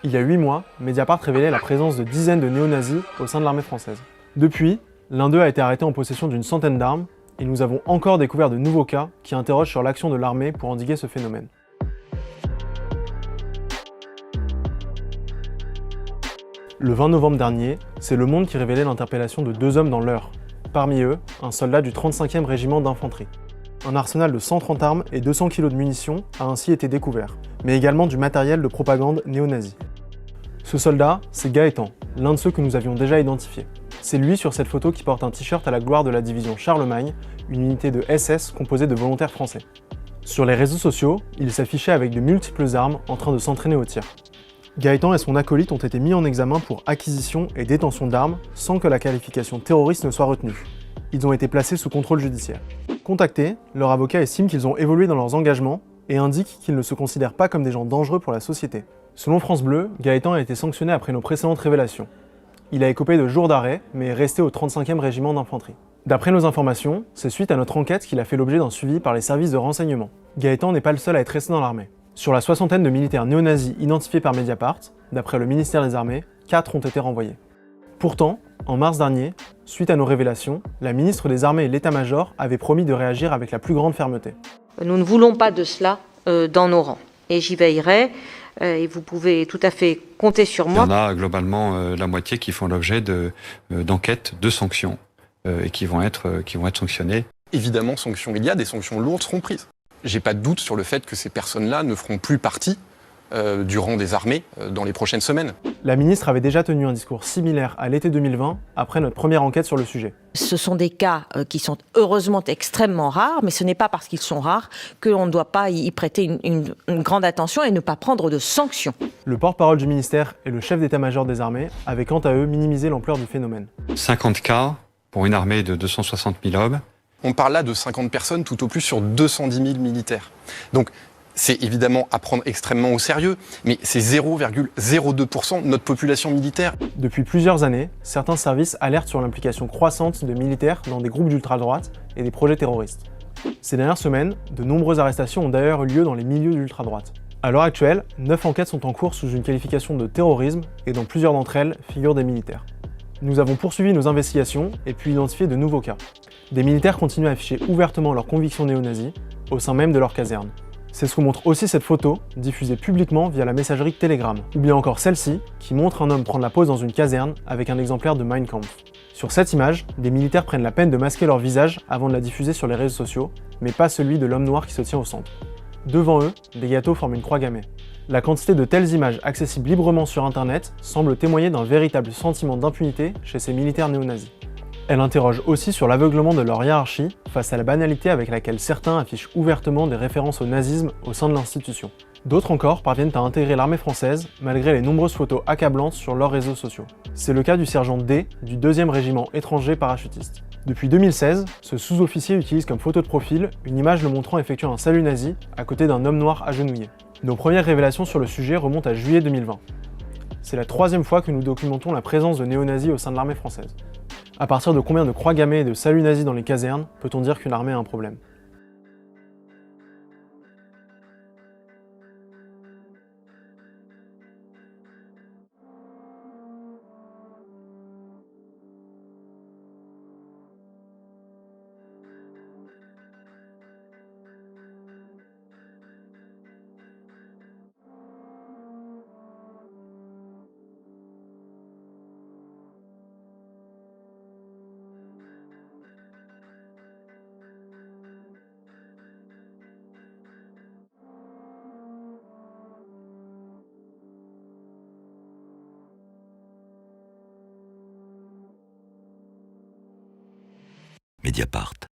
Il y a 8 mois, Mediapart révélait la présence de dizaines de néo-nazis au sein de l'armée française. Depuis, l'un d'eux a été arrêté en possession d'une centaine d'armes, et nous avons encore découvert de nouveaux cas qui interrogent sur l'action de l'armée pour endiguer ce phénomène. Le 20 novembre dernier, c'est Le Monde qui révélait l'interpellation de 2 hommes dans l'Eure. Parmi eux, un soldat du 35e régiment d'infanterie. Un arsenal de 130 armes et 200 kg de munitions a ainsi été découvert, mais également du matériel de propagande néo-nazi. Ce soldat, c'est Gaëtan, l'un de ceux que nous avions déjà identifiés. C'est lui sur cette photo qui porte un t-shirt à la gloire de la division Charlemagne, une unité de SS composée de volontaires français. Sur les réseaux sociaux, il s'affichait avec de multiples armes en train de s'entraîner au tir. Gaëtan et son acolyte ont été mis en examen pour acquisition et détention d'armes sans que la qualification terroriste ne soit retenue. Ils ont été placés sous contrôle judiciaire. Contactés, leur avocat estime qu'ils ont évolué dans leurs engagements et indique qu'ils ne se considèrent pas comme des gens dangereux pour la société. Selon France Bleu, Gaëtan a été sanctionné après nos précédentes révélations. Il a écopé de jours d'arrêt, mais est resté au 35e régiment d'infanterie. D'après nos informations, c'est suite à notre enquête qu'il a fait l'objet d'un suivi par les services de renseignement. Gaëtan n'est pas le seul à être resté dans l'armée. Sur la soixantaine de militaires néo-nazis identifiés par Mediapart, d'après le ministère des Armées, 4 ont été renvoyés. Pourtant, en mars dernier, suite à nos révélations, la ministre des Armées et l'État-major avaient promis de réagir avec la plus grande fermeté. Nous ne voulons pas de cela dans nos rangs. Et j'y veillerai, et vous pouvez tout à fait compter sur moi. Il y en a globalement la moitié qui font l'objet d'enquêtes, de sanctions, et qui vont être sanctionnées. Évidemment, sanctions il y a, des sanctions lourdes seront prises. J'ai pas de doute sur le fait que ces personnes-là ne feront plus partie du rang des armées dans les prochaines semaines. La ministre avait déjà tenu un discours similaire à l'été 2020, après notre première enquête sur le sujet. Ce sont des cas qui sont heureusement extrêmement rares, mais ce n'est pas parce qu'ils sont rares qu'on ne doit pas y prêter une grande attention et ne pas prendre de sanctions. Le porte-parole du ministère et le chef d'état-major des armées avaient quant à eux minimisé l'ampleur du phénomène. 50 cas pour une armée de 260 000 hommes. On parle là de 50 personnes tout au plus sur 210 000 militaires. Donc c'est évidemment à prendre extrêmement au sérieux, mais c'est 0,02% de notre population militaire. Depuis plusieurs années, certains services alertent sur l'implication croissante de militaires dans des groupes d'ultra-droite et des projets terroristes. Ces dernières semaines, de nombreuses arrestations ont d'ailleurs eu lieu dans les milieux d'ultra-droite. À l'heure actuelle, 9 enquêtes sont en cours sous une qualification de terrorisme et dans plusieurs d'entre elles figurent des militaires. Nous avons poursuivi nos investigations et pu identifier de nouveaux cas. Des militaires continuent à afficher ouvertement leurs convictions néo-nazis au sein même de leur caserne. C'est ce que montre aussi cette photo, diffusée publiquement via la messagerie Telegram, ou bien encore celle-ci, qui montre un homme prendre la pose dans une caserne avec un exemplaire de Mein Kampf. Sur cette image, des militaires prennent la peine de masquer leur visage avant de la diffuser sur les réseaux sociaux, mais pas celui de l'homme noir qui se tient au centre. Devant eux, des gâteaux forment une croix gammée. La quantité de telles images accessibles librement sur internet semble témoigner d'un véritable sentiment d'impunité chez ces militaires néo-nazis. Elle interroge aussi sur l'aveuglement de leur hiérarchie face à la banalité avec laquelle certains affichent ouvertement des références au nazisme au sein de l'institution. D'autres encore parviennent à intégrer l'armée française malgré les nombreuses photos accablantes sur leurs réseaux sociaux. C'est le cas du sergent D du 2e régiment étranger parachutiste. Depuis 2016, ce sous-officier utilise comme photo de profil une image le montrant effectuer un salut nazi à côté d'un homme noir agenouillé. Nos premières révélations sur le sujet remontent à juillet 2020. C'est la 3e fois que nous documentons la présence de néo-nazis au sein de l'armée française. À partir de combien de croix gammées et de saluts nazis dans les casernes peut-on dire qu'une armée a un problème ? Mediapart.